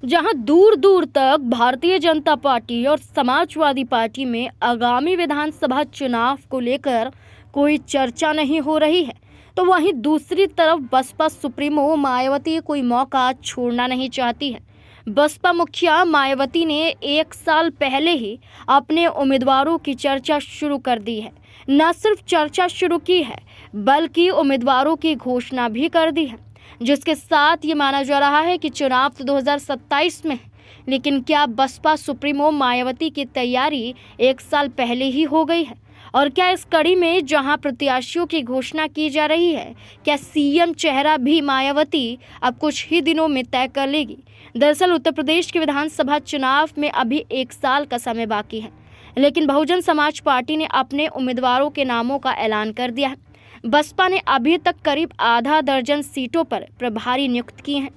जहां दूर दूर तक भारतीय जनता पार्टी और समाजवादी पार्टी में आगामी विधानसभा चुनाव को लेकर कोई चर्चा नहीं हो रही है, तो वहीं दूसरी तरफ बसपा सुप्रीमो मायावती कोई मौका छोड़ना नहीं चाहती है। बसपा मुखिया मायावती ने 1 साल पहले ही अपने उम्मीदवारों की चर्चा शुरू कर दी है। न सिर्फ चर्चा शुरू की है, बल्कि उम्मीदवारों की घोषणा भी कर दी है, जिसके साथ ये माना जा रहा है कि चुनाव तो 2027 में है, लेकिन क्या बसपा सुप्रीमो मायावती की तैयारी 1 साल पहले ही हो गई है? और क्या इस कड़ी में जहां प्रत्याशियों की घोषणा की जा रही है, क्या सीएम चेहरा भी मायावती अब कुछ ही दिनों में तय कर लेगी? दरअसल उत्तर प्रदेश के विधानसभा चुनाव में अभी 1 साल का समय बाकी है, लेकिन बहुजन समाज पार्टी ने अपने उम्मीदवारों के नामों का ऐलान कर दिया है। बसपा ने अभी तक करीब आधा दर्जन सीटों पर प्रभारी नियुक्त किए हैं।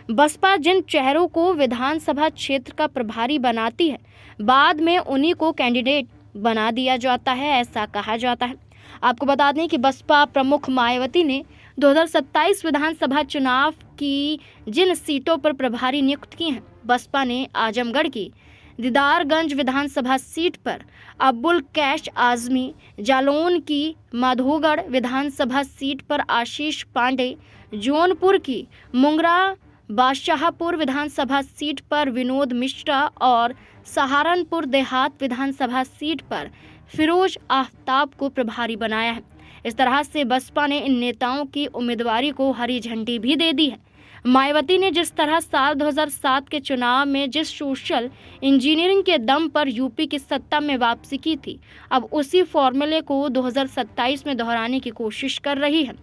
बसपा जिन चेहरों को विधानसभा क्षेत्र का प्रभारी बनाती है, बाद में उन्हीं को कैंडिडेट बना दिया जाता है, ऐसा कहा जाता है। आपको बता दें कि बसपा प्रमुख मायावती ने 2027 विधानसभा चुनाव की जिन सीटों पर प्रभारी नियुक्त किए हैं, बसपा ने आजमगढ़ की दीदारगंज विधानसभा सीट पर अब्बुल कैश आजमी, जालौन की माधोगढ़ विधानसभा सीट पर आशीष पांडे, जौनपुर की मुंगरा बादशाहपुर विधानसभा सीट पर विनोद मिश्रा और सहारनपुर देहात विधानसभा सीट पर फिरोज आफ्ताब को प्रभारी बनाया है। इस तरह से बसपा ने इन नेताओं की उम्मीदवारी को हरी झंडी भी दे दी है। मायावती ने जिस तरह साल 2007 के चुनाव में जिस सोशल इंजीनियरिंग के दम पर यूपी की सत्ता में वापसी की थी, अब उसी फॉर्मूले को 2027 में दोहराने की कोशिश कर रही है।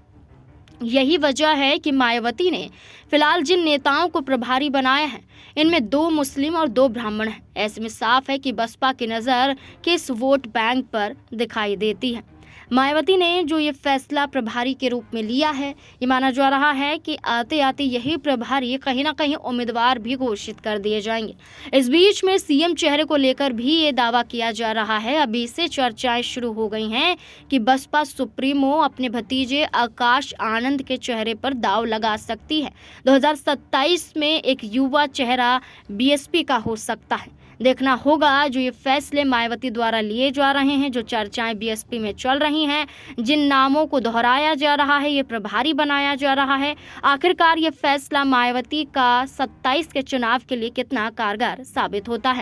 यही वजह है कि मायावती ने फिलहाल जिन नेताओं को प्रभारी बनाया है, इनमें 2 मुस्लिम और 2 ब्राह्मण हैं। ऐसे में साफ है कि बसपा की नज़र किस वोट बैंक पर दिखाई देती है। मायावती ने जो ये फैसला प्रभारी के रूप में लिया है, ये माना जा रहा है कि आते आते यही प्रभारी कहीं ना कहीं उम्मीदवार भी घोषित कर दिए जाएंगे। इस बीच में सीएम चेहरे को लेकर भी ये दावा किया जा रहा है, अभी से चर्चाएं शुरू हो गई हैं कि बसपा सुप्रीमो अपने भतीजे आकाश आनंद के चेहरे पर दाव लगा सकती है। 2027 में एक युवा चेहरा बीएसपी का हो सकता है। देखना होगा जो ये फैसले मायावती द्वारा लिए जा रहे हैं, जो चर्चाएं बीएसपी में चल रही हैं, जिन नामों को दोहराया जा रहा है, ये प्रभारी बनाया जा रहा है, आखिरकार ये फैसला मायावती का 27 के चुनाव के लिए कितना कारगर साबित होता है।